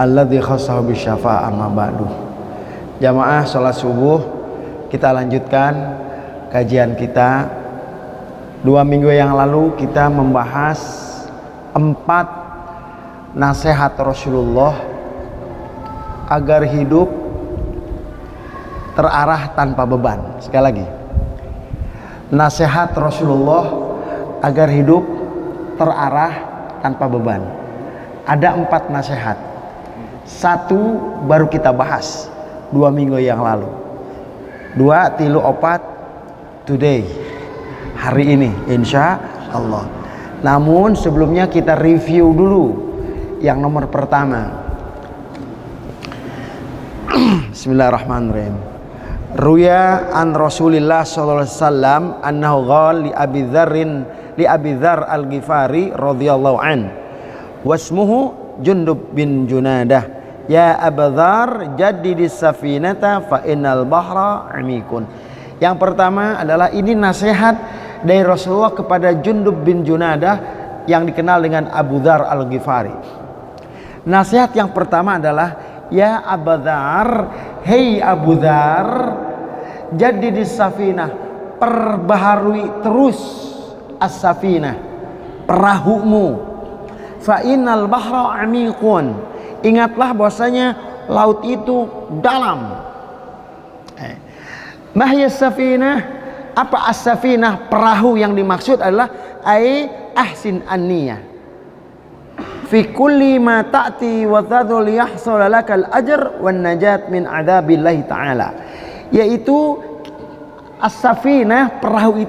alladzi khassahu bisyafa'ah amma ba'du. Jamaah salat subuh, kita lanjutkan kajian kita. 2 minggu yang lalu kita membahas 4 nasihat Rasulullah agar hidup terarah tanpa beban. Sekali lagi, nasihat Rasulullah agar hidup terarah tanpa beban. Ada 4 nasihat. 1 baru kita bahas 2 minggu yang lalu. 2 tilu opat today, hari ini insya Allah. Namun sebelumnya kita review dulu yang nomor pertama. Bismillahirrahmanirrahim. Ruya an Rasulillah sallallahu alaihi wasallam annahu qala li Abi Dzar al-Ghifari radhiyallahu an wasmuhu Jundub bin Junadah, ya Abu Dzar jaddidis safinata fa innal bahra amikun. Yang pertama adalah ini nasihat dari Rasulullah kepada Jundub bin Junadah yang dikenal dengan Abu Dzar al-Ghifari. Nasihat yang pertama adalah, ya Abu Dzar, hei Abu Dzar, jaddidis safinah, perbaharui terus as-safinah, perahumu. Fa innal bahra amikun, ingatlah bahwasanya laut itu dalam. Mahyas safinah, apa as-safinah? Perahu yang dimaksud adalah ahsin an-niyah fi kulli ma ta'ti wa tadul yahsul lakal ajr wan najat min adzabillahi ta'ala. Yaitu as-safinah, perahu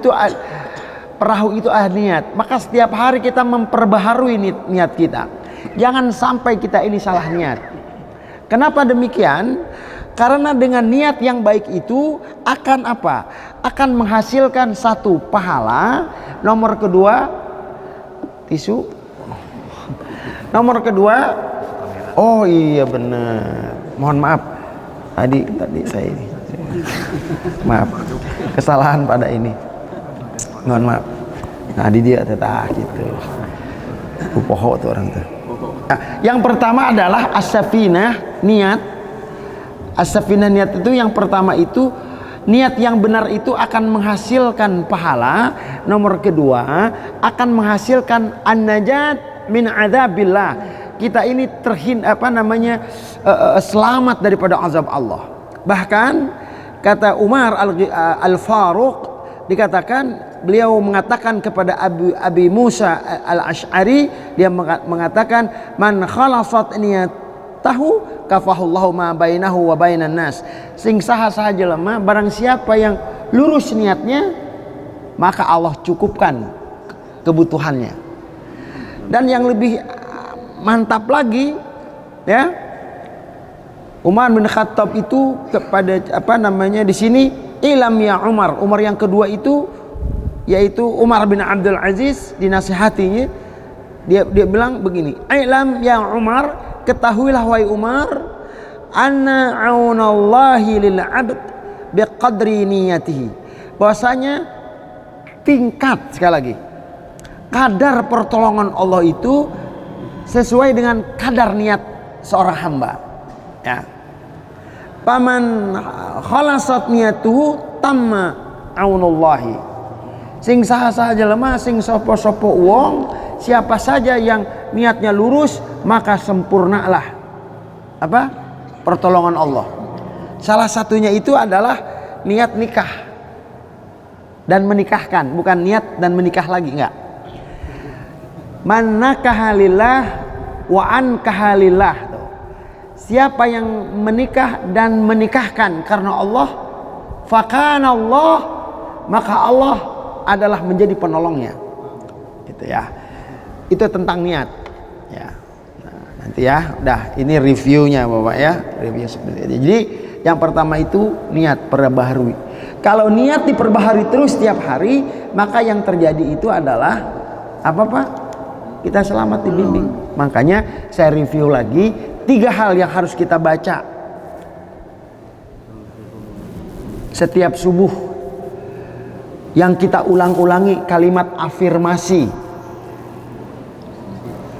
itu niat. Maka setiap hari kita memperbaharui niat kita. Jangan sampai kita ini salah niat. Kenapa demikian? Karena dengan niat yang baik itu akan apa? Akan menghasilkan 1 pahala. Nomor kedua, tisu. Nomor kedua, oh iya benar. Mohon maaf. Tadi saya ini. Maaf. Kesalahan pada ini. Mohon maaf. Nah, dia tetap gitu. Poho tuh orang tuh. Nah, yang pertama adalah as-safinah, niat. As-safinah niat itu yang pertama itu, niat yang benar itu akan menghasilkan pahala. Nomor kedua, akan menghasilkan an-najat min adzabillah. Kita ini selamat daripada azab Allah. Bahkan kata Umar al-Faruq, dikatakan beliau mengatakan kepada Abi Musa al-Ash'ari, dia mengatakan, man khalasat niyatahu kafahullahu ma bainahu wa bainan nas. Sing saha jelema, barang siapa yang lurus niatnya, maka Allah cukupkan kebutuhannya. Dan yang lebih mantap lagi, ya, Umar bin Khattab itu kepada di sini, ilam ya Umar. Umar yang kedua itu yaitu Umar bin Abdul Aziz, dinasihatinya dia bilang begini, ilam ya Umar, ketahuilah wahai Umar, anna aunallahi lil 'abd biqadri niyatihi, bahwasanya tingkat, sekali lagi, kadar pertolongan Allah itu sesuai dengan kadar niat seorang hamba, ya. Paman khalasat niyatuhu tamma aunullahi, sing saha jelema, sing sopo wong, siapa saja yang niatnya lurus, maka sempurnalah pertolongan Allah. Salah satunya itu adalah niat nikah dan menikahkan, bukan niat dan menikah lagi, enggak. Man nakaha lillah wa ankaha lillah. Siapa yang menikah dan menikahkan karena Allah, fakana Allah, maka Allah adalah menjadi penolongnya. Gitu ya. Itu tentang niat. Ya. Nah, nanti ya, udah ini reviewnya Bapak ya, review seperti itu. Jadi yang pertama itu niat perbaharui. Kalau niat diperbaharui terus setiap hari, maka yang terjadi itu adalah apa Pak? Kita selamat dibimbing. Makanya saya review lagi 3 hal yang harus kita baca setiap subuh, yang kita ulang-ulangi kalimat afirmasi.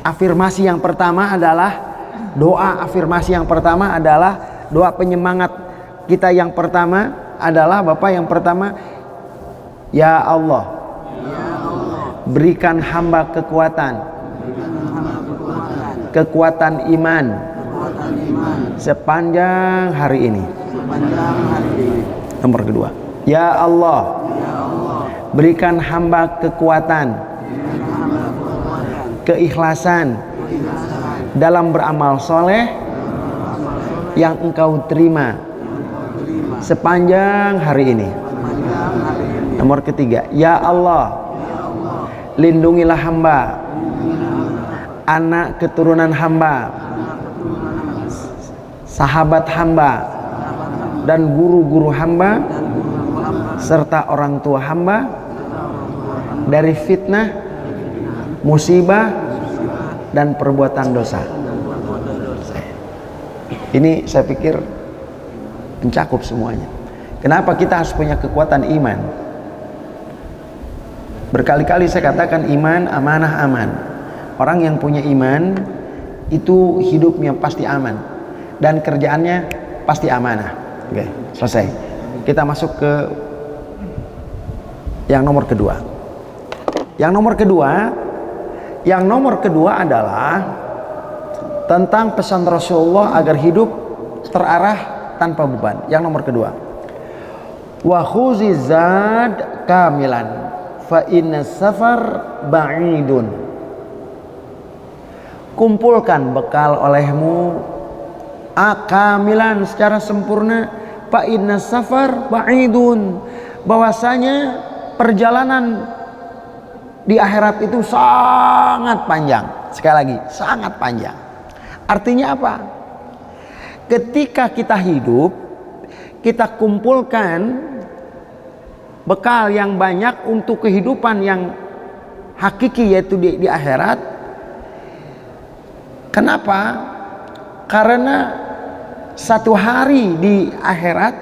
Afirmasi yang pertama adalah doa afirmasi yang pertama adalah doa penyemangat kita yang pertama adalah Bapak yang pertama, ya Allah, berikan hamba kekuatan iman sepanjang hari ini. Nomor kedua, ya Allah, berikan hamba kekuatan, keikhlasan dalam beramal soleh yang Engkau terima sepanjang hari ini. Nomor ketiga, ya Allah, lindungilah hamba, anak keturunan hamba, sahabat hamba, dan guru-guru hamba serta orang tua hamba dari fitnah, musibah, dan perbuatan dosa. Ini saya pikir mencakup semuanya. Kenapa kita harus punya kekuatan iman? Berkali-kali saya katakan iman, amanah, aman. Orang yang punya iman itu hidupnya pasti aman dan kerjaannya pasti amanah. Oke, selesai. Kita masuk ke yang nomor kedua. Yang nomor kedua adalah tentang pesan Rasulullah agar hidup terarah tanpa beban. Yang nomor kedua, wa khuzizad kamilan fa inna safar ba'idun. Kumpulkan bekal olehmu kamilan secara sempurna, fa inna safar ba'idun, bahwasanya perjalanan di akhirat itu sangat panjang. Sekali lagi, sangat panjang. Artinya apa? Ketika kita hidup, kita kumpulkan bekal yang banyak untuk kehidupan yang hakiki, yaitu di akhirat. Kenapa? Karena satu hari di akhirat,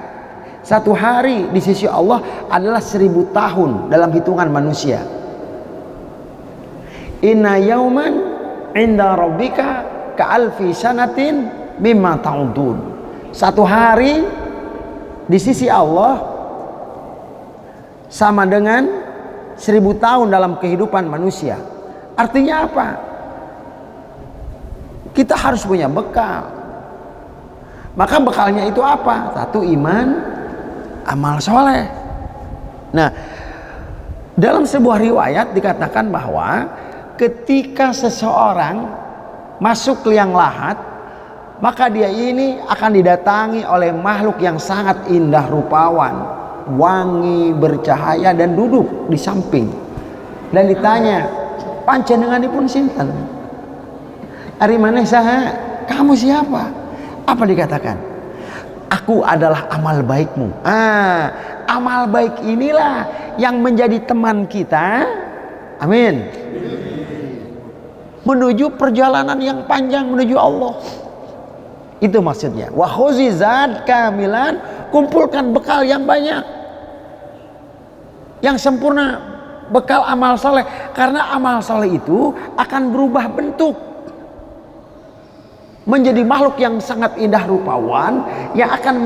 satu hari di sisi Allah adalah 1000 tahun dalam hitungan manusia. Inna yauman inda rabbika ka'alfi sanatin mimma ta'udun. Satu hari di sisi Allah sama dengan 1000 tahun dalam kehidupan manusia. Artinya apa? Kita harus punya bekal. Maka bekalnya itu apa? Satu, iman, amal soleh. Nah, dalam sebuah riwayat dikatakan bahwa ketika seseorang masuk ke liang lahat, maka dia ini akan didatangi oleh makhluk yang sangat indah rupawan, wangi, bercahaya, dan duduk di samping. Dan ditanya, panjenenganipun sinten? Ari maneh saha? Kamu siapa? Apa dikatakan? Aku adalah amal baikmu. Amal baik inilah yang menjadi teman kita. Amin. Menuju perjalanan yang panjang menuju Allah. Itu maksudnya. Wa khuzizat kamilan, kumpulkan bekal yang banyak, yang sempurna, bekal amal saleh. Karena amal saleh itu akan berubah bentuk menjadi makhluk yang sangat indah rupawan yang akan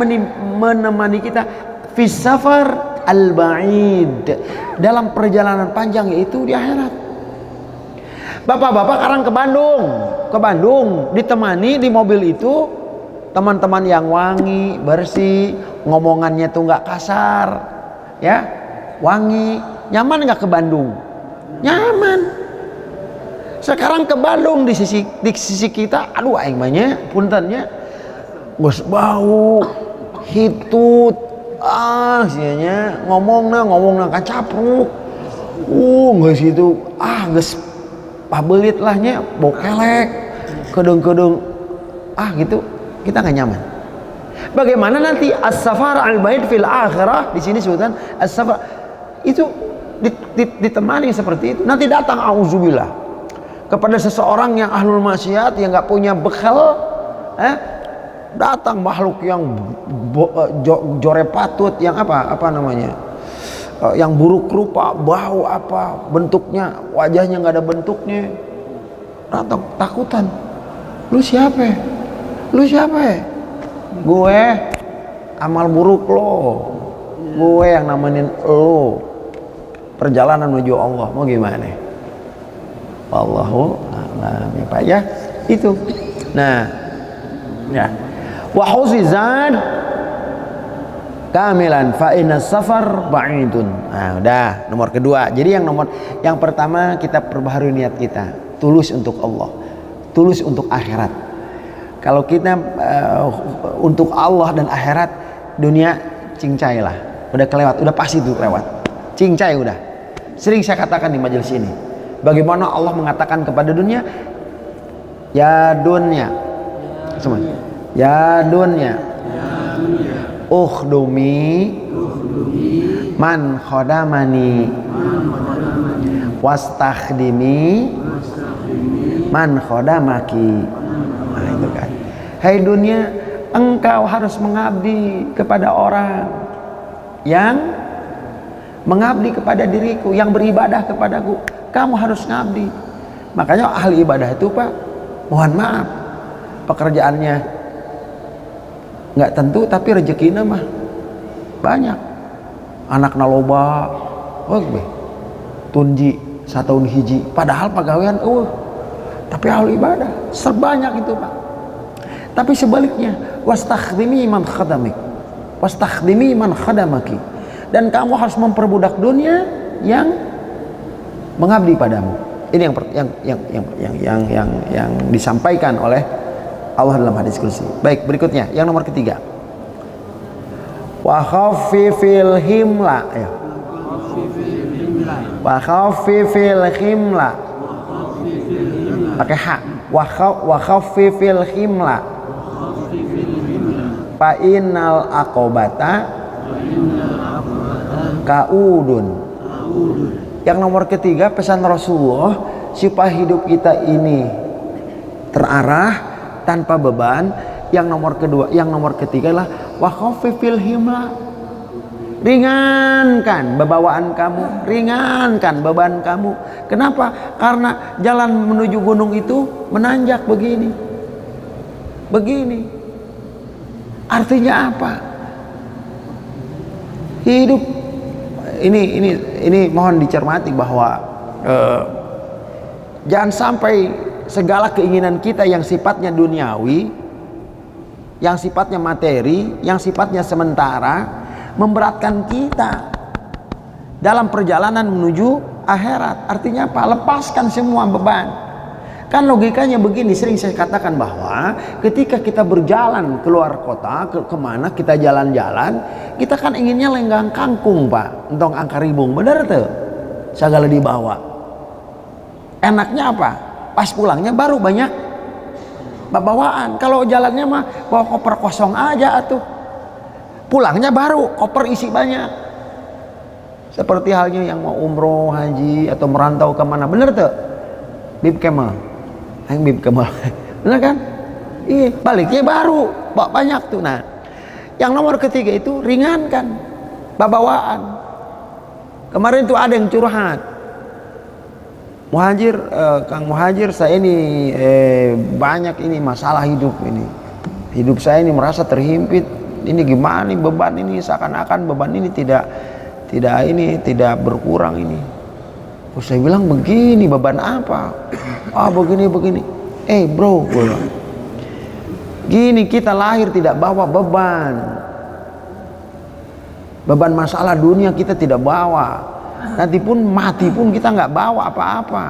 menemani kita fi safar al-ba'id, dalam perjalanan panjang, yaitu di akhirat. Bapak-bapak sekarang ke Bandung ditemani di mobil itu teman-teman yang wangi, bersih, ngomongannya tuh nggak kasar, ya, wangi. Nyaman nggak ke Bandung? Nyaman. Sekarang ke Bandung di sisi kita, aduh aing banyak puntennya, bos bau, hitut, sianya ngomongna kacapruk, nggak situ, nggak pabelit lahnya, bau kelek, kedeng gitu, kita nggak nyaman. Bagaimana nanti as-safar al-ba'id fil akhirah, di sini sebutan as-safar itu ditemani seperti itu. Nanti datang auzubillah kepada seseorang yang ahlul maksiat, yang nggak punya bekal, datang makhluk yang jore patut, yang apa namanya, yang buruk rupa, bau apa, bentuknya, wajahnya nggak ada bentuknya, datang takutan. Lu siapa? Lu siapa ya? Gue amal buruk lo, gue yang nemenin lo perjalanan menuju Allah. Mau gimana? Wallahu a'lam ya Pak ya. Itu. Nah, ya. Wa huzizan kamilan fa inna safar ba'idun. Nah, udah nomor kedua. Jadi yang pertama kita perbaharui niat kita, tulus untuk Allah, tulus untuk akhirat. Kalau kita untuk Allah dan akhirat, dunia cincai lah, udah kelewat, udah pasti itu lewat, cincai udah. Sering saya katakan di majelis ini, bagaimana Allah mengatakan kepada dunia, ya dunia, semua, ya dunia, ukhdumi man khodamani wastakhdimi man khodamaki. Nah itu kan, hai dunia, engkau harus mengabdi kepada orang yang mengabdi kepada diriku, yang beribadah kepadaku. Kamu harus ngabdi. Makanya ahli ibadah itu Pak, mohon maaf, pekerjaannya nggak tentu tapi rezekinya mah banyak. Anak naloba, tunji 1 tahun hiji, padahal pegawaian tapi ahli ibadah serbanyak itu Pak. Tapi sebaliknya, wastakhdimi man khadamik, wastakhdimi man khadamaki. Dan kamu harus memperbudak dunia yang mengabdi padamu. Ini yang disampaikan oleh Allah dalam hadis qudsi. Baik, berikutnya yang nomor ketiga. Wa khaffifil himla ya. Wa khaffifil himla. Pakai ha. Wa khaffifil himla. Fa innal aqobata kaudun. Yang nomor ketiga, pesan Rasulullah supaya hidup kita ini terarah tanpa beban. Yang nomor kedua, yang nomor ketiga adalah wa khaffifil himla. Ringankan bebawaan kamu, ringankan beban kamu. Kenapa? Karena jalan menuju gunung itu menanjak begini. Begini. Artinya apa? Hidup ini mohon dicermati bahwa jangan sampai segala keinginan kita yang sifatnya duniawi, yang sifatnya materi, yang sifatnya sementara memberatkan kita dalam perjalanan menuju akhirat. Artinya apa? Lepaskan semua beban. Kan logikanya begini, sering saya katakan bahwa ketika kita berjalan keluar kota, kemana kita jalan-jalan, kita kan inginnya lenggang kangkung Pak, entong angka ribung, bener tuh, segala dibawa. Enaknya apa? Pas pulangnya baru banyak bawaan. Kalau jalannya mah bawa koper kosong aja atuh, pulangnya baru koper isi banyak. Seperti halnya yang mau umroh, haji, atau merantau kemana, bener tuh, bib kemal. Yang bib kemal, bener kan? Iya, baliknya baru, bawa banyak tuh. Nah, yang nomor ketiga itu ringankan bawaan. Kemarin tuh ada yang curhat, Muhajir, Kang Muhajir, saya ini banyak ini masalah hidup ini. Hidup saya ini merasa terhimpit. Ini gimana nih beban ini, seakan-akan beban ini tidak berkurang ini. Terus saya bilang begini, beban apa? Begini. Bro, gini, kita lahir tidak bawa beban. Beban masalah dunia kita tidak bawa. Nanti pun mati pun kita nggak bawa apa-apa.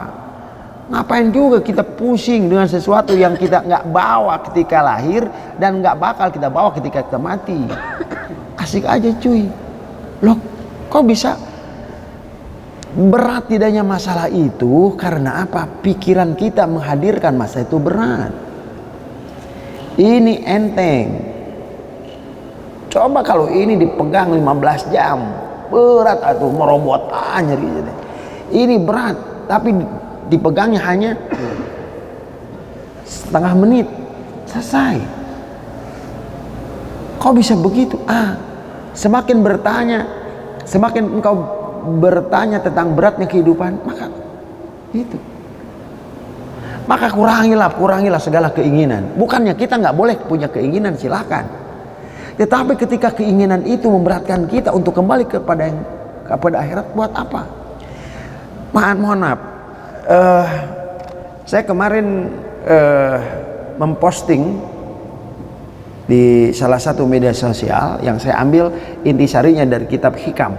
Ngapain juga kita pusing dengan sesuatu yang kita nggak bawa ketika lahir dan nggak bakal kita bawa ketika kita mati. Asik aja cuy. Loh, kok bisa berat tidaknya masalah itu? Karena apa? Pikiran kita menghadirkan masa itu berat. Ini enteng. Coba kalau ini dipegang 15 jam, berat atau merobot nyeri. Ini berat, tapi dipegangnya hanya setengah menit, selesai. Kok bisa begitu? Semakin engkau bertanya tentang beratnya kehidupan, maka itu. Maka kurangilah segala keinginan. Bukannya kita nggak boleh punya keinginan, silakan. Tetapi ketika keinginan itu memberatkan kita untuk kembali kepada akhirat, buat apa? Mohon maaf. Saya kemarin memposting di salah satu media sosial yang saya ambil intisarinya dari kitab Hikam.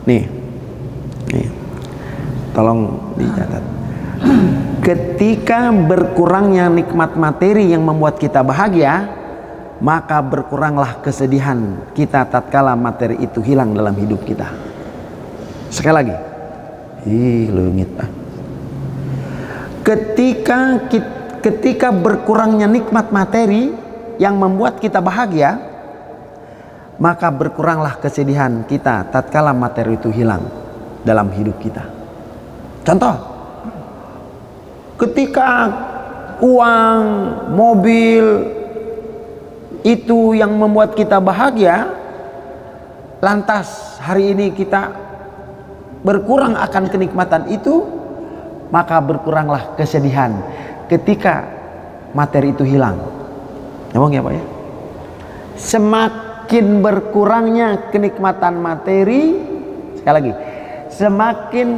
Nih, tolong dicatat. Ketika berkurangnya nikmat materi yang membuat kita bahagia, maka berkuranglah kesedihan kita tatkala materi itu hilang dalam hidup kita. Sekali lagi, leungit. Ketika berkurangnya nikmat materi yang membuat kita bahagia, maka berkuranglah kesedihan kita tatkala materi itu hilang dalam hidup kita. Contoh, ketika uang, mobil itu yang membuat kita bahagia, lantas hari ini kita berkurang akan kenikmatan itu, maka berkuranglah kesedihan ketika materi itu hilang. Ngomong ya Pak ya? Semakin berkurangnya kenikmatan materi, sekali lagi, semakin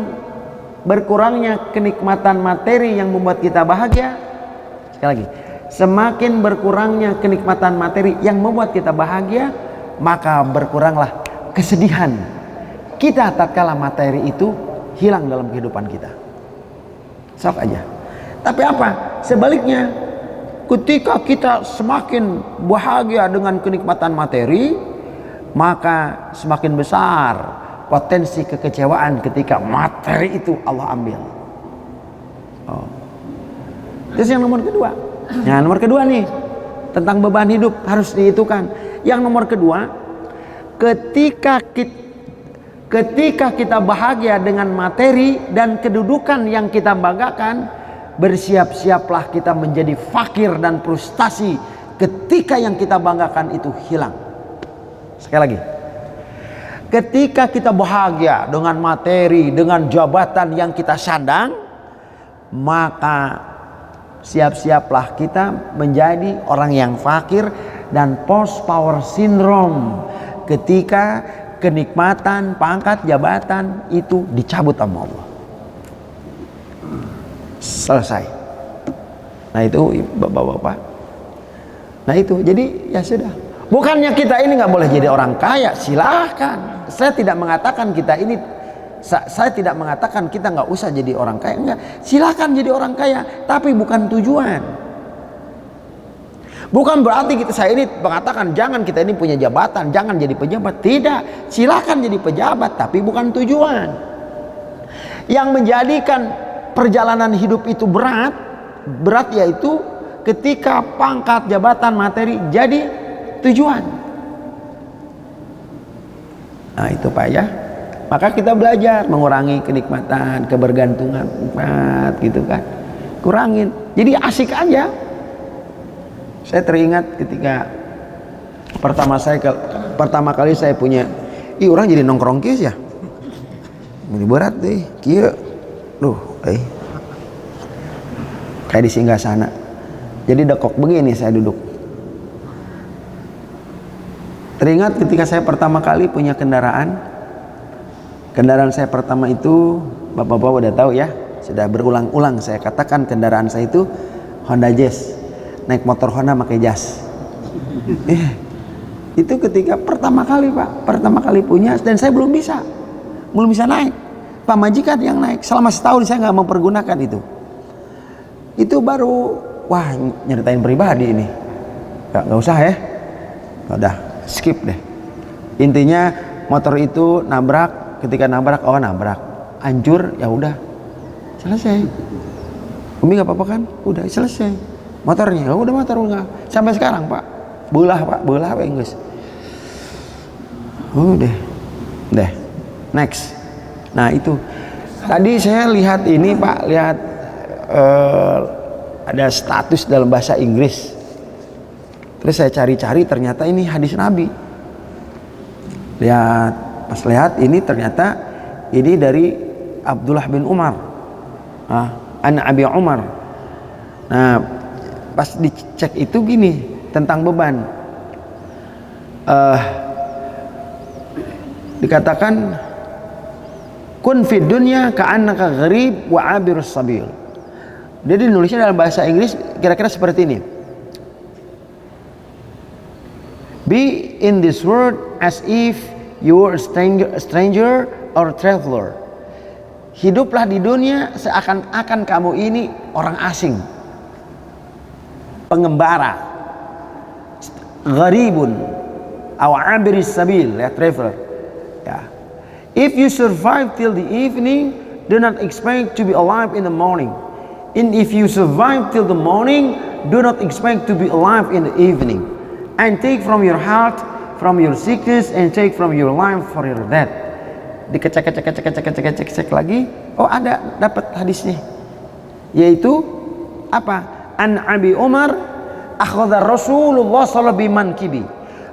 berkurangnya kenikmatan materi yang membuat kita bahagia, sekali lagi, semakin berkurangnya kenikmatan materi yang membuat kita bahagia, maka berkuranglah kesedihan kita tatkala materi itu hilang dalam kehidupan kita. Sok aja. Tapi apa? Sebaliknya, ketika kita semakin bahagia dengan kenikmatan materi, maka semakin besar potensi kekecewaan ketika materi itu Allah ambil. Terus yang nomor kedua, nomor kedua nih tentang beban hidup harus dihitungkan. Yang nomor kedua, ketika kita bahagia dengan materi dan kedudukan yang kita banggakan, bersiap-siaplah kita menjadi fakir dan frustasi ketika yang kita banggakan itu hilang. Sekali lagi, ketika kita bahagia dengan materi, dengan jabatan yang kita sandang, maka siap-siaplah kita menjadi orang yang fakir dan post power syndrome ketika kenikmatan, pangkat, jabatan itu dicabut sama Allah. Selesai. Nah itu bapak-bapak. Nah itu, jadi ya sudah. Bukannya kita ini nggak boleh jadi orang kaya, silahkan. Saya tidak mengatakan kita nggak usah jadi orang kaya, enggak. Silahkan jadi orang kaya, tapi bukan tujuan. Bukan berarti saya ini mengatakan jangan kita ini punya jabatan, jangan jadi pejabat. Tidak, silahkan jadi pejabat, tapi bukan tujuan. Yang menjadikan perjalanan hidup itu berat yaitu ketika pangkat, jabatan, materi jadi tujuan. Nah itu Pak ya. Maka kita belajar mengurangi kenikmatan, kebergantungan, gitu kan. Kurangin. Jadi asik aja. Saya teringat ketika pertama kali saya punya, orang jadi nongkrong kieu ya. Ini berat deh, kieu. Kayak di singgah sana. Jadi dekok begini saya duduk. Teringat ketika saya pertama kali punya kendaraan saya pertama itu, bapak-bapak udah tahu ya, sudah berulang-ulang saya katakan kendaraan saya itu Honda Jazz. Naik motor Honda pakai jas. Itu ketika pertama kali punya, dan saya belum bisa naik. Pak majikan yang naik. Selama setahun saya nggak mempergunakan itu. Itu baru, wah nyeritain pribadi ini. Nggak usah ya. Udah skip deh. Intinya motor itu nabrak, ketika nabrak, hancur, ya udah selesai. Umi nggak apa-apa kan? Udah selesai. Motornya, udah motor enggak. Sampai sekarang Pak, belah Pak Inggris. Udah, next. Nah itu, tadi saya lihat ini Pak, ada status dalam bahasa Inggris. Terus saya cari-cari, ternyata ini hadis Nabi. Pas lihat ini ternyata ini dari Abdullah bin Umar. an Abi Umar. Nah, pas dicek itu gini tentang beban. Dikatakan kun fid dunya ka'annaka gharib wa 'abirus sabil. Jadi nulisnya dalam bahasa Inggris kira-kira seperti ini. Be in this world as if you were a stranger or traveler. Hiduplah di dunia seakan-akan kamu ini orang asing, pengembara, gharibun aw abiris sabil, ya, traveler, ya. If you survive till the evening, do not expect to be alive in the morning. And if you survive till the morning, do not expect to be alive in the evening. And take from your heart, from your sickness, and take from your life for your death. Dikecek lagi, oh ada, dapat hadisnya, yaitu apa? An Abi Umar akhadha Rasulullah sallallahu bimankibi.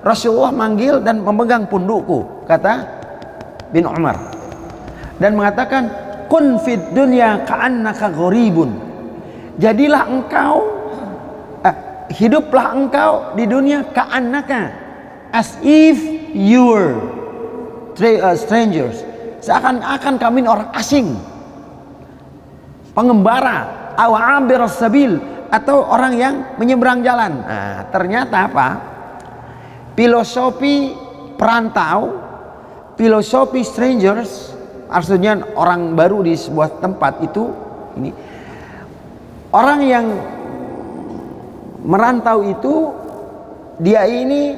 Rasulullah manggil dan memegang pundukku, kata bin Umar, dan mengatakan kun fid dunya ka'annaka gharibun. Jadilah engkau, hiduplah engkau di dunia ka'annaka, as if you were strangers, seakan-akan kami orang asing, pengembara, aw abir sabil, atau orang yang menyeberang jalan. Nah, ternyata apa? Filosofi perantau, filosofi strangers, artinya orang baru di sebuah tempat itu, ini orang yang merantau itu, dia ini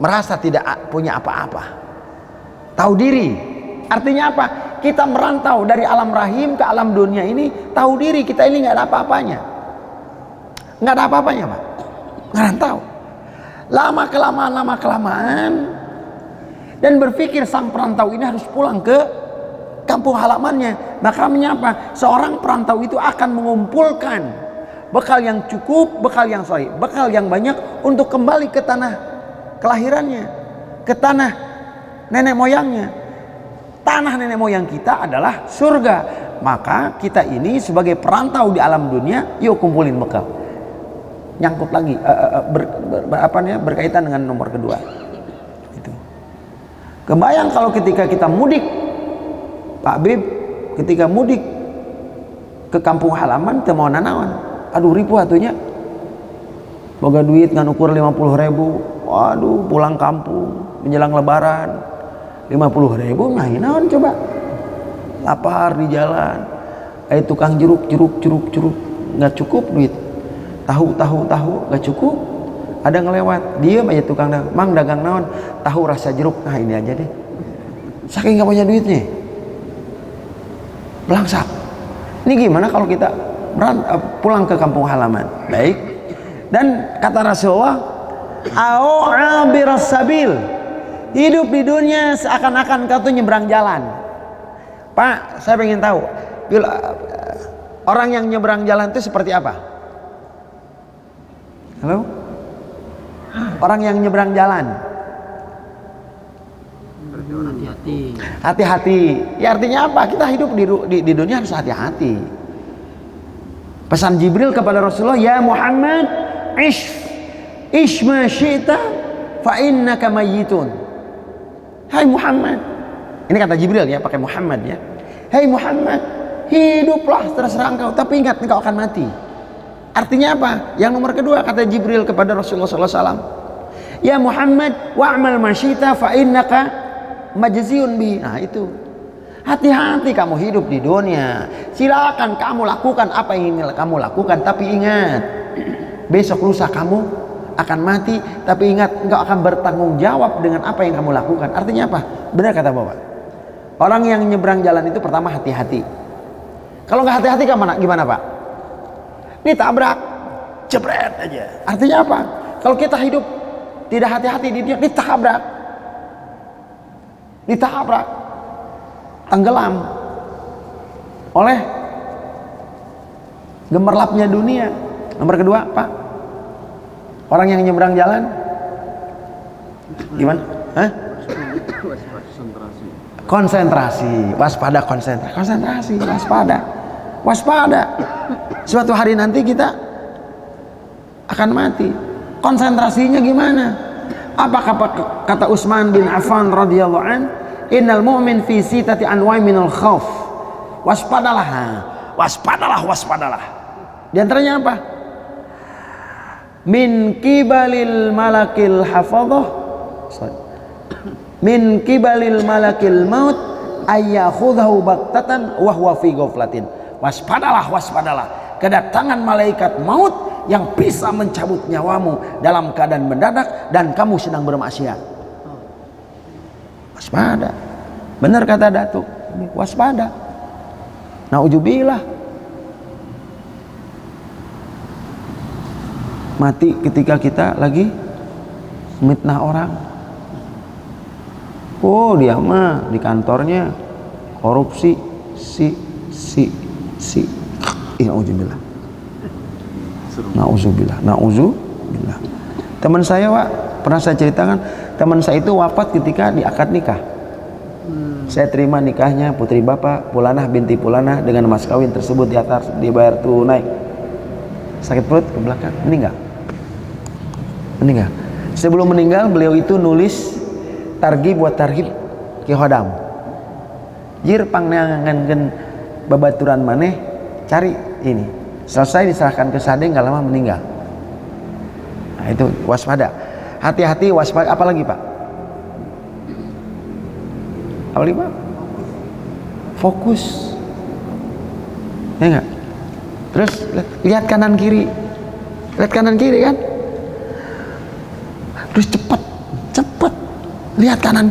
merasa tidak punya apa-apa, tahu diri. Artinya apa? Kita merantau dari alam rahim ke alam dunia ini, tahu diri kita ini nggak ada apa-apanya, nggak ada apa-apanya, Pak. Ngerantau lama kelamaan dan berpikir sang perantau ini harus pulang ke kampung halamannya. Makanya apa? Seorang perantau itu akan mengumpulkan bekal yang cukup, bekal yang sahih, bekal yang banyak untuk kembali ke tanah kelahirannya, ke tanah nenek moyangnya. Tanah nenek moyang kita adalah surga. Maka kita ini sebagai perantau di alam dunia, yuk kumpulin bekal. Nyangkut lagi, berkaitan dengan nomor kedua. Itu. Kebayang kalau ketika kita mudik, Pak Bib, ketika mudik ke kampung halaman, teu mau nanaon. Aduh ripuh atunya. Boga duit ngan ukur 50.000. Waduh, pulang kampung menjelang lebaran. 50.000 main naon coba. Lapar di jalan. Tukang jeruk nggak cukup duit. Tahu nggak cukup. Ada ngelewat, diam aja tukang dagang. Mang dagang naon? Tahu rasa jeruk. Nah ini aja deh. Saking nggak punya duitnya. Belangsak. Ini gimana kalau kita pulang ke kampung halaman? Baik. Dan kata Rasulullah, "Au abiras sabil." Hidup di dunia seakan-akan kau tuh nyebrang jalan. Pak, saya pengen tahu, orang yang nyebrang jalan itu seperti apa? Halo? Orang yang nyebrang jalan. Hati-hati. Ya artinya apa? Kita hidup di dunia harus hati-hati. Pesan Jibril kepada Rasulullah, ya Muhammad, ish ma syi'ta fa innaka mayyitun. Hai Muhammad, ini kata Jibril ya, pakai Muhammad ya. Hai Muhammad, hiduplah terserah engkau, tapi ingat engkau akan mati. Artinya apa? Yang nomor kedua kata Jibril kepada Rasulullah SAW, ya Muhammad, wa'mal masyita fa innaka majziun bi. Nah itu, hati-hati kamu hidup di dunia. Silakan kamu lakukan apa yang ingin kamu lakukan, tapi ingat, besok lusa kamu akan mati, tapi ingat engkau akan bertanggung jawab dengan apa yang kamu lakukan. Artinya apa? Benar kata Bapak. Orang yang nyebrang jalan itu pertama hati-hati. Kalau nggak hati-hati gimana Pak? Ditabrak, jebret aja. Artinya apa? Kalau kita hidup tidak hati-hati di dunia, ditabrak, tenggelam oleh gemerlapnya dunia. Nomor kedua, Pak, orang yang nyebrang jalan gimana? Hah? Konsentrasi, waspada, konsentrasi, waspada. waspada. Suatu hari nanti kita akan mati. Konsentrasinya gimana? Apa kata Utsman bin Affan radhiyallahu an? Innal mu'min fi sitati anwa'i minal khauf. Waspadalah. Waspadalah. Di antaranya apa? Min kibalil malakil hafadhah. Min kibalil malakil maut ayyakhudhahu baktatan wa huwa fi ghaflatin. Waspadalah. Kedatangan malaikat maut yang bisa mencabut nyawamu dalam keadaan mendadak dan kamu sedang bermaksiat. Waspada. Benar kata Datuk, waspada. Nauzubillah. Mati ketika kita lagi mitnah orang. Oh, dia mah di kantornya korupsi si. Nauzubillah. Teman saya, Pak, pernah saya ceritakan, teman saya itu wafat ketika di akad nikah. Saya terima nikahnya putri bapak Pulanah binti Pulanah dengan mas kawin tersebut di atas dibayar tunai. Sakit perut ke belakang, meninggal. Sebelum meninggal beliau itu nulis targhib buat targhib Ki Hodam. Jir pangneangankeun babaturan maneh cari ini. Selesai diserahkan ke Sade, nggak lama meninggal. Nah, itu waspada. Hati-hati, waspada. Apalagi Pak? Apalagi Pak? Fokus. Ya enggak? Terus lihat kanan kiri. Lihat kanan kiri kan? Terus cepat. Lihat kanan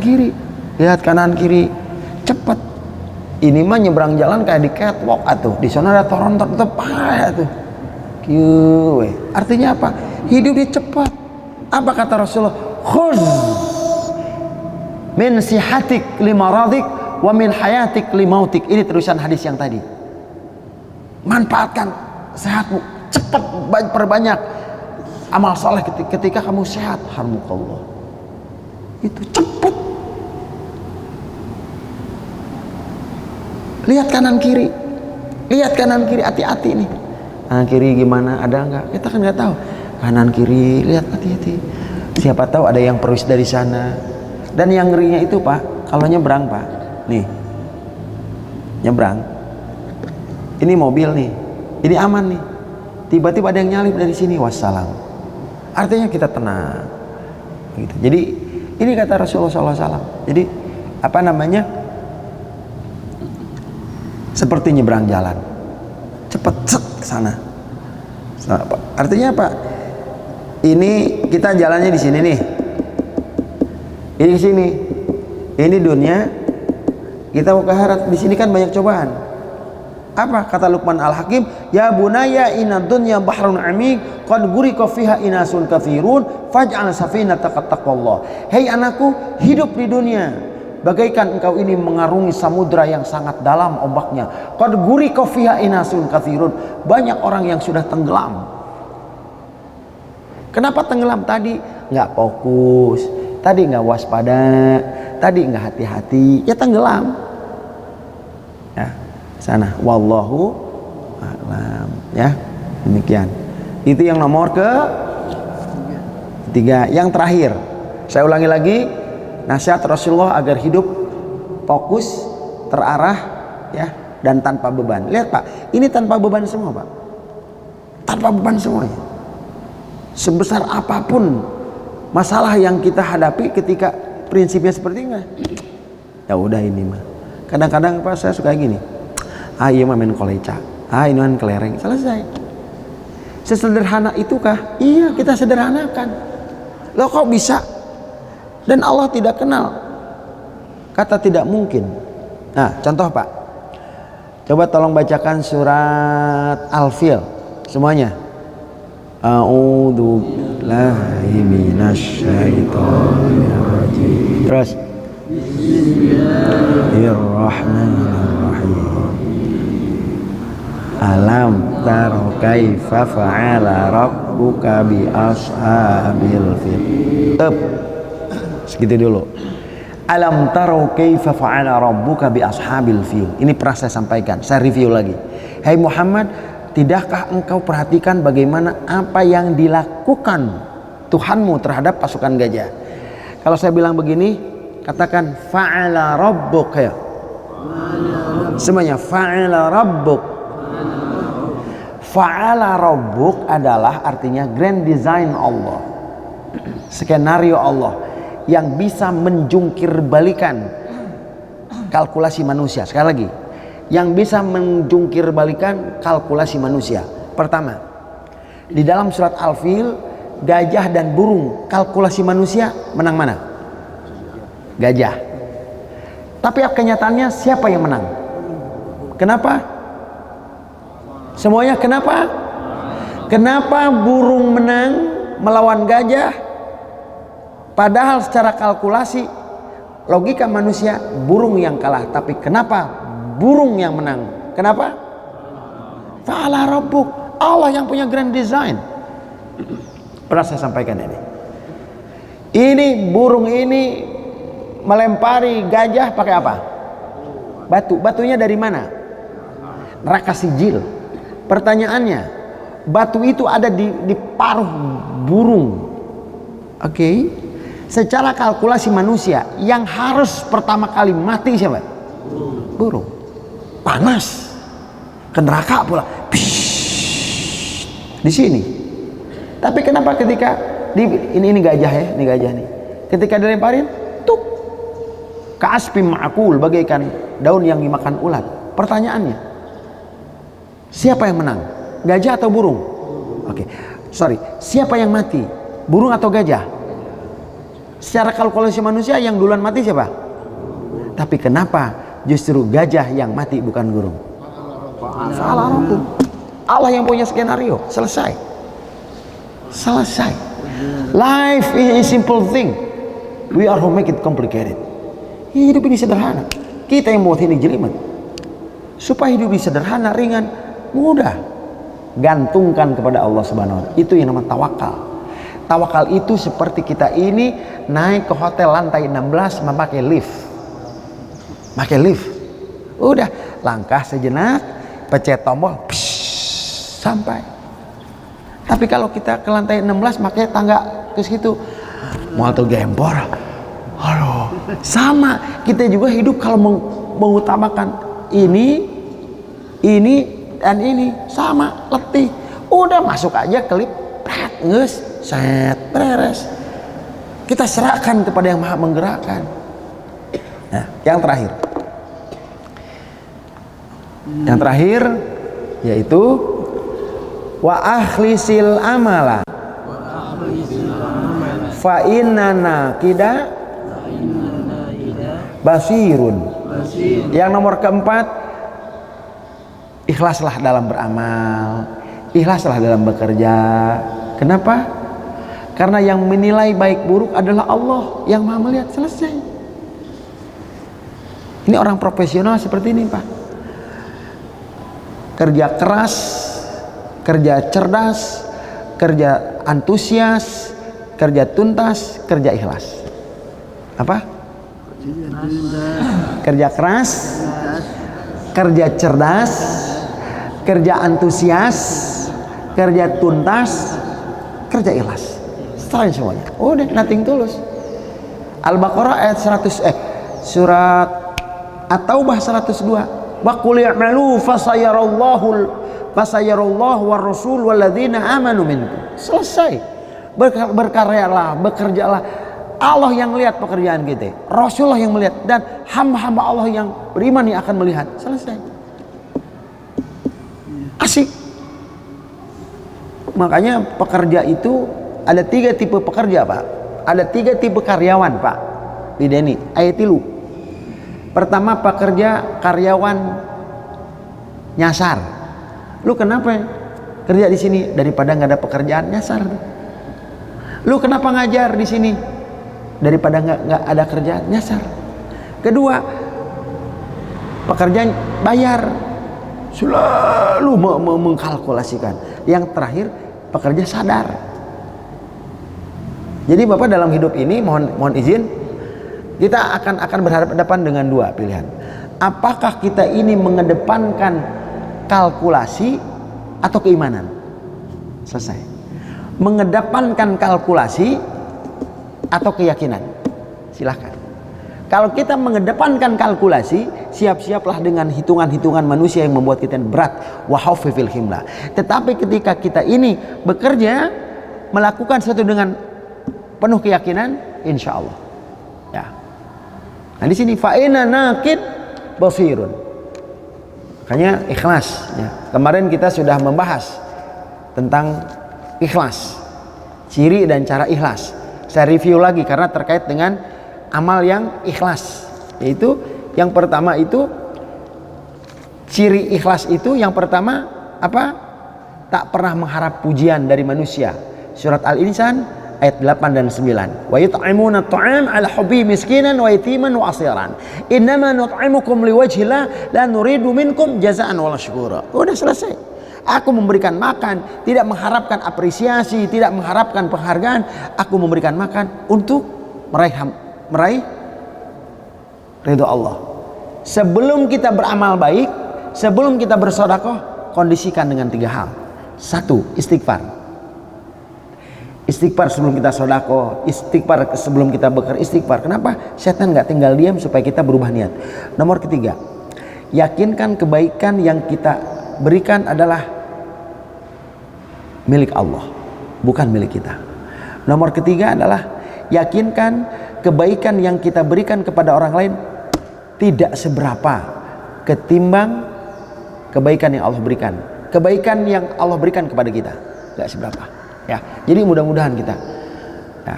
kiri. Cepat. Ini mah nyebrang jalan kayak di catwalk atuh. Di sana ada Toronto tepat atuh. Kieu. Artinya apa? Hidup dia cepat. Apa kata Rasulullah? Khuz min sihatik limaradik wa min hayatik limautik. Ini terusan hadis yang tadi. Manfaatkan sehatmu, cepat perbanyak amal saleh ketika kamu sehat. Harmukallah. Itu cepat. Lihat kanan kiri, hati-hati nih. Kanan kiri gimana? Ada nggak? Kita kan nggak tahu. Kanan kiri, lihat hati-hati. Siapa tahu ada yang perwis dari sana. Dan yang ngerinya itu Pak, kalau nyebrang Pak, nih, nyebrang. Ini mobil nih, ini aman nih. Tiba-tiba ada yang nyalip dari sini, wassalam. Artinya kita tenang. Gitu. Jadi ini kata Rasulullah SAW. Jadi apa namanya? Seperti nyebrang jalan, cepet ke sana. Artinya apa? Ini kita jalannya di sini nih. Ini di sini. Ini dunia. Kita mau ke akhirat. Di sini kan banyak cobaan. Apa kata Luqman Al-Hakim? Ya bunayya inad dunya bahrun amiq qad guriqa fiha inasun katsirun faj'al safinataka taqwallah. Hei anakku, hidup di dunia bagaikan engkau ini mengarungi samudra yang sangat dalam ombaknya. Qad guriqa fiha inasun katsirun. Banyak orang yang sudah tenggelam. Kenapa tenggelam? Tadi nggak fokus, tadi nggak waspada, tadi nggak hati-hati, ya tenggelam. Ya, sana. Wallahu a'lam. Ya, demikian. Itu yang nomor ketiga. Yang terakhir, saya ulangi lagi. Nasihat Rasulullah agar hidup fokus, terarah, ya, dan tanpa beban. Lihat Pak, ini tanpa beban semua Pak. Tanpa beban semuanya. Sebesar apapun masalah yang kita hadapi ketika prinsipnya seperti ini, ya udah ini mah. Kadang-kadang Pak saya suka gini. Iya mah main koleca. Ini main kelereng. Selesai. Sesederhana itukah? Iya, kita sederhanakan. Loh kok bisa? Dan Allah tidak kenal kata tidak mungkin. Nah, contoh Pak, coba tolong bacakan surat Al-Fil semuanya. A'udzu billahi minasyaitonir rajim. Terus Bismillahirrahmanirrahim. Alam taro kaifa fa'ala rabbuka bi ashabil fil. Segitu dulu. Alam tarau kaifa fa'ala rabbuka bi ashabil fil. Ini pernah saya sampaikan, saya review lagi. Hai Muhammad, tidakkah engkau perhatikan bagaimana apa yang dilakukan Tuhanmu terhadap pasukan gajah? Kalau saya bilang begini, katakan fa'ala rabbuka ya. Semuanya fa'ala rabbuk. Fa'ala rabbuk adalah artinya grand design Allah, skenario Allah yang bisa menjungkir balikan kalkulasi manusia. Sekali lagi, yang bisa menjungkir balikan kalkulasi manusia. Pertama, di dalam surat Al-Fil, gajah dan burung, kalkulasi manusia menang mana? Gajah. Tapi kenyataannya siapa yang menang? Kenapa? Semuanya kenapa? Kenapa burung menang melawan gajah? Padahal secara kalkulasi logika manusia burung yang kalah, tapi kenapa burung yang menang? Kenapa? Fa'ala rabbuk, Allah yang punya grand design. Pernah saya sampaikan ini. Ini burung ini melempari gajah pakai apa? Batu. Batunya dari mana? Neraka Sijil. Pertanyaannya, batu itu ada di paruh burung. Oke. Secara kalkulasi manusia, yang harus pertama kali mati siapa? Burung. Panas, ke neraka pula. Psh, di sini. Tapi kenapa ketika ini gajah ya, ini gajah nih. Ketika dilemparin, tuh, ka'asfim ma'kul, bagaikan daun yang dimakan ulat. Pertanyaannya, siapa yang menang? Gajah atau burung? Oke, sorry. Siapa yang mati? Burung atau gajah? Secara kalkulasi manusia yang duluan mati siapa? Tapi kenapa justru gajah yang mati bukan burung? Salah rabbuk. Allah yang punya skenario. Selesai. Selesai. Life is a simple thing. We are who make it complicated. Hidup ini sederhana. Kita yang buat ini jelimet. Supaya hidup ini sederhana, ringan, mudah. Gantungkan kepada Allah Subhanahu wa Ta'ala. Itu yang namanya tawakal. Tawakal itu seperti kita ini naik ke hotel lantai 16 memakai lift. Pakai lift. Udah, langkah sejenak, pencet tombol, psh, sampai. Tapi kalau kita ke lantai 16 pakai tangga ke situ, mau tuh gempor. Aduh, sama. Kita juga hidup kalau mengutamakan ini dan ini sama, letih. Udah masuk aja ke lift, nges, set, beres. Kita serahkan kepada yang maha menggerakkan. Nah, yang terakhir. Yang terakhir yaitu wa akhlisil amala fa innana kida basirun. Yang nomor keempat, ikhlaslah dalam beramal, ikhlaslah dalam bekerja. Kenapa? Karena yang menilai baik buruk adalah Allah yang maha melihat. Selesai. Ini orang profesional seperti ini, Pak. Kerja keras, kerja cerdas, kerja antusias, kerja tuntas, kerja ikhlas. Apa? Kerja keras, kerja cerdas, kerja antusias, kerja tuntas, kerja ikhlas. Setelah semuanya, udah nothing tulus. Al-Baqarah ayat 100 surat At-Taubah 102. Wa qul i'malu fasayarallahu war rasul walladzina amanu minkum. Selesai. Berkaryalah, bekerjalah. Allah yang melihat pekerjaan kita, Rasulullah yang melihat, dan hamba-hamba Allah yang beriman yang akan melihat. Selesai. Asik. Makanya pekerja itu ada 3 tipe pekerja, Pak. Ada 3 tipe karyawan, Pak. Bideni, ayatilu. Pertama, pekerja karyawan nyasar. Lu kenapa kerja di sini daripada nggak ada pekerjaan? Nyasar. Lu kenapa ngajar di sini daripada nggak ada kerjaan? Nyasar. Kedua, pekerjaan bayar, selalu mengkalkulasikan. Yang terakhir, pekerja sadar. Jadi Bapak dalam hidup ini mohon izin, Kita akan berhadapan dengan dua pilihan. Apakah kita ini mengedepankan kalkulasi atau keimanan? Selesai. Mengedepankan kalkulasi atau keyakinan? Silahkan. Kalau kita mengedepankan kalkulasi, siap-siaplah dengan hitungan-hitungan manusia yang membuat kita berat. Wa khafifil himla. Tetapi ketika kita ini bekerja, melakukan sesuatu dengan penuh keyakinan, insya Allah. Ya. Nah di sini fa'ina nakid basirun. Makanya ikhlas. Ya. Kemarin kita sudah membahas tentang ikhlas, ciri dan cara ikhlas. Saya review lagi karena terkait dengan amal yang ikhlas, yaitu yang pertama itu ciri ikhlas itu yang pertama apa? Tak pernah mengharap pujian dari manusia. Surat Al-Insan ayat 8 dan 9. Wa yut'imuna at'am 'ala hubbi miskinan wa yatiman wa asiran. Innama nut'imukum liwajhillah la nuridu minkum jazaa'an wala syukura. Udah selesai. Aku memberikan makan, tidak mengharapkan apresiasi, tidak mengharapkan penghargaan. Aku memberikan makan untuk meraih ridho Allah. Sebelum kita beramal baik, sebelum kita bersedekah, kondisikan dengan 3 hal. 1, istighfar. Istighfar sebelum kita sedekah, istighfar sebelum kita bekerja, istighfar. Kenapa? Setan nggak tinggal diam supaya kita berubah niat. Nomor ketiga, yakinkan kebaikan yang kita berikan adalah milik Allah, bukan milik kita. Nomor ketiga adalah yakinkan kebaikan yang kita berikan kepada orang lain tidak seberapa ketimbang kebaikan yang Allah berikan. Kebaikan yang Allah berikan kepada kita tidak seberapa. Ya, jadi mudah-mudahan kita. Ya.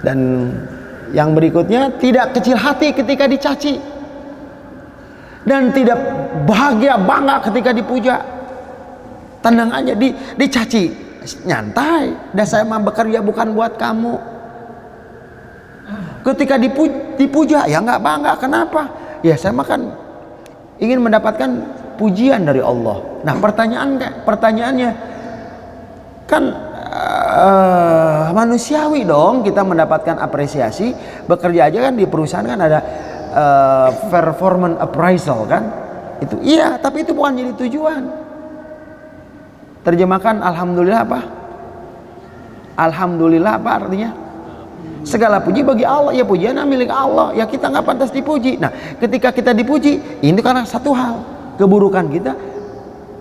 Dan yang berikutnya, tidak kecil hati ketika dicaci dan tidak bahagia bangga ketika dipuja. Tenang aja, dicaci nyantai. Dan saya mah bekerja bukan buat kamu. Ketika dipuja ya nggak bangga. Kenapa? Ya saya mah kan ingin mendapatkan pujian dari Allah. Nah pertanyaannya kan manusiawi dong kita mendapatkan apresiasi. Bekerja aja kan di perusahaan kan ada performance appraisal kan. Itu iya, tapi itu bukan jadi tujuan. Terjemahkan alhamdulillah apa? Alhamdulillah apa artinya? Segala puji bagi Allah. Ya pujian milik Allah. Ya kita nggak pantas dipuji. Nah ketika kita dipuji, ini karena satu hal, keburukan kita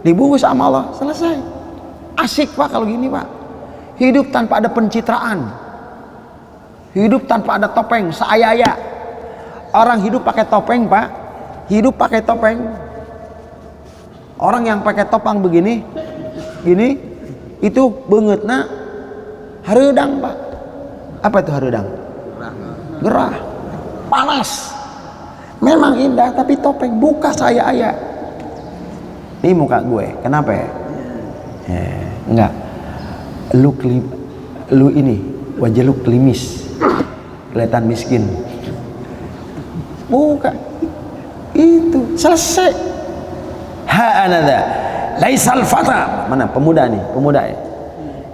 dibungkus sama Allah. Selesai. Asik Pak kalau gini Pak. Hidup tanpa ada pencitraan. Hidup tanpa ada topeng, seaya-aya. Orang hidup pakai topeng Pak. Hidup pakai topeng. Orang yang pakai topeng begini, gini, itu beungeutna hareudang Pak. Apa itu hareudang? Gerah. Panas. Memang indah tapi topeng, buka saya-aya. Ini muka gue. Kenapa ya? Enggak. Lu ini wajah lu klimis. Kelihatan miskin. Buka. Itu selesai. Ha anadha. Laisal fata. Mana pemuda nih? Pemuda ya.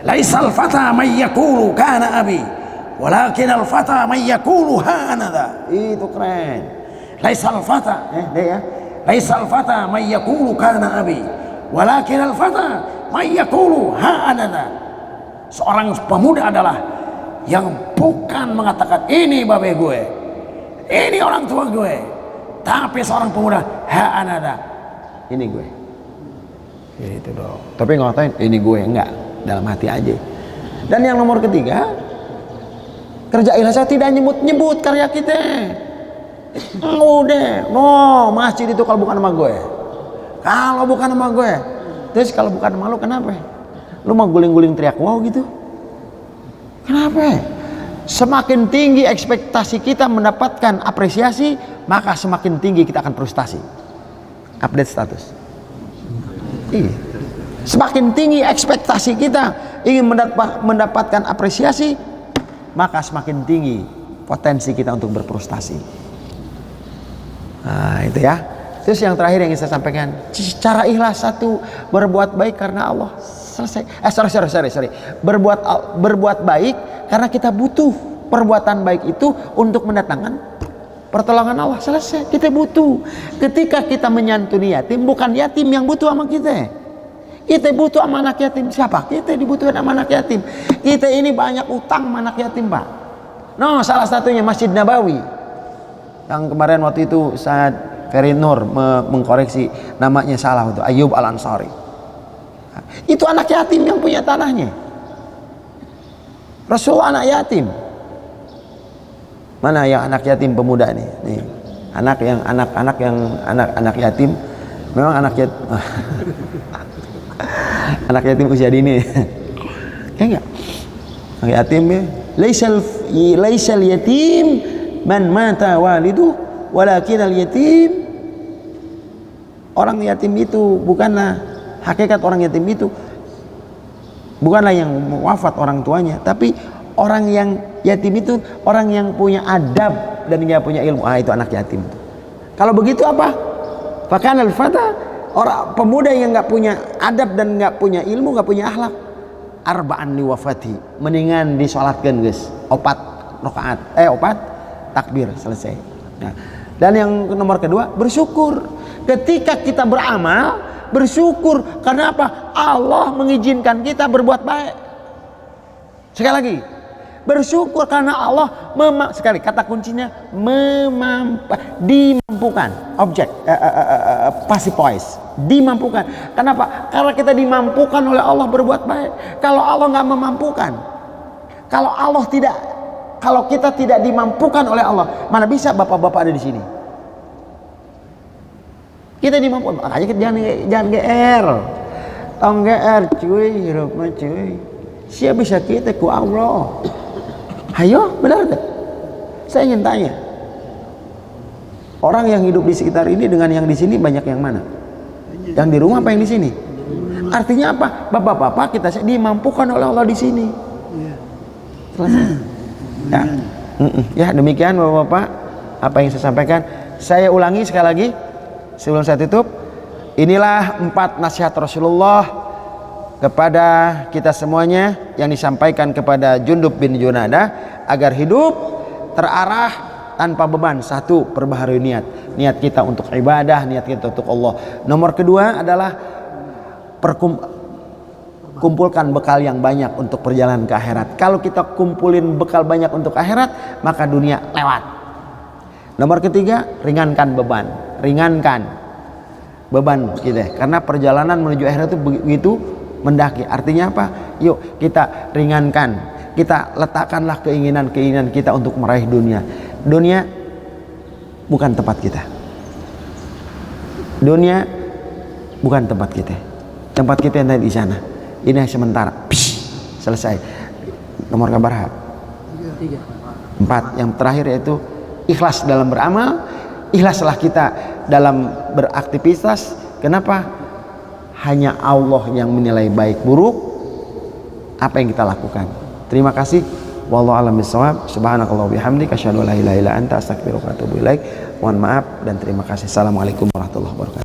Laisal fata may yaqulu kana abi. Walakin al fata may yaqulu ha anadha. Itu keren. Laisal fata, deh ya. Laisal fata may yaqulu kana abi. Walakin al fata may yaqulu ha anadha. Seorang pemuda adalah yang bukan mengatakan ini babe gue, ini orang tua gue, tapi seorang pemuda ha anadha. Ini gue. Itu dong. Tapi nggak ngatain ini gue, enggak, dalam hati aja. Dan yang nomor ketiga, kerja ikhlas tidak nyebut-nyebut karya kita. Udah, no, masjid itu kalau bukan sama gue. Kalau bukan sama gue. Terus kalau bukan sama lu kenapa? Lu mau guling-guling teriak wow gitu? Kenapa? Semakin tinggi ekspektasi kita mendapatkan apresiasi, maka semakin tinggi kita akan frustasi. Update status. Iya. Semakin tinggi ekspektasi kita ingin mendapatkan apresiasi, maka semakin tinggi potensi kita untuk berfrustasi. Nah itu ya. Terus yang terakhir yang ingin saya sampaikan, cara ikhlas satu, berbuat baik karena Allah. Selesai. Sorry. Berbuat baik karena kita butuh perbuatan baik itu untuk mendatangkan pertolongan Allah, selesai. Kita butuh. Ketika kita menyantuni yatim, bukan yatim yang butuh sama kita. Kita butuh sama anak yatim. Siapa? Kita dibutuhkan sama anak yatim. Kita ini banyak utang sama anak yatim, Pak. No, salah satunya Masjid Nabawi. Yang kemarin waktu itu saat Ferry Nur mengkoreksi namanya salah, itu Ayub Al-Ansari. Itu anak yatim yang punya tanahnya. Rasulullah anak yatim. Mana yang anak yatim pemuda nih? Nih. Anak yatim. Memang anak yatim. Anak yatim usia dini. Ya enggak? Anak yatim ya. Laisal yatim man mata walidu walakin al yatim. Orang yatim itu bukanlah hakikat orang yatim itu bukanlah yang wafat orang tuanya, tapi orang yang yatim itu orang yang punya adab dan dia punya ilmu. Itu anak yatim. Kalau begitu apa? Bahkan al-fata, orang pemuda yang nggak punya adab dan nggak punya ilmu, nggak punya akhlak, arba'an li wafati, mendingan disolatkan guys, opat takbir, selesai. Nah, dan yang nomor kedua, bersyukur. Ketika kita beramal, bersyukur. Karena apa? Allah mengizinkan kita berbuat baik. Sekali lagi, bersyukur karena Allah sekali kata kuncinya dimampukan. Objek passive voice, dimampukan. Kenapa? Karena kita dimampukan oleh Allah berbuat baik. Kalau Allah nggak memampukan, kalau kita tidak dimampukan oleh Allah, mana bisa bapak-bapak ada di sini? Kita dimampukan, makanya kita jangan GR. Tong GR cuy, hirup mah cuy. Siapa bisa kita ku Allah? Hayo, benar tak? Saya ingin tanya. Orang yang hidup di sekitar ini dengan yang di sini banyak yang mana? Yang di rumah apa yang di sini? Artinya apa? Bapak-bapak kita dimampukan oleh Allah di sini. Ya. Ya, demikian Bapak-bapak apa yang saya sampaikan. Saya ulangi sekali lagi sebelum saya tutup. Inilah 4 nasihat Rasulullah kepada kita semuanya yang disampaikan kepada Jundub bin Junadah agar hidup terarah tanpa beban. 1, perbaharui niat kita untuk ibadah, niat kita untuk Allah. Nomor kedua adalah kumpulkan bekal yang banyak untuk perjalanan ke akhirat. Kalau kita kumpulin bekal banyak untuk akhirat, maka dunia lewat. Nomor ketiga, ringankan beban kita, karena perjalanan menuju akhirat itu begitu mendaki. Artinya apa? Yuk kita ringankan, kita letakkanlah keinginan kita untuk meraih dunia. Dunia bukan tempat kita. Dunia bukan tempat kita. Tempat kita yang di sana. Ini sementara. Selesai. Nomor kabar 4. Yang terakhir yaitu ikhlas dalam beramal. Ikhlaslah kita dalam beraktivitas. Kenapa? Hanya Allah yang menilai baik buruk apa yang kita lakukan. Terima kasih. Wallahu a'lam bishawab. Subhanakallah bihamdika asyhadu an la ilaha illa anta astaghfiruka wa atubu ilaik. Mohon maaf dan terima kasih. Assalamualaikum warahmatullahi wabarakatuh.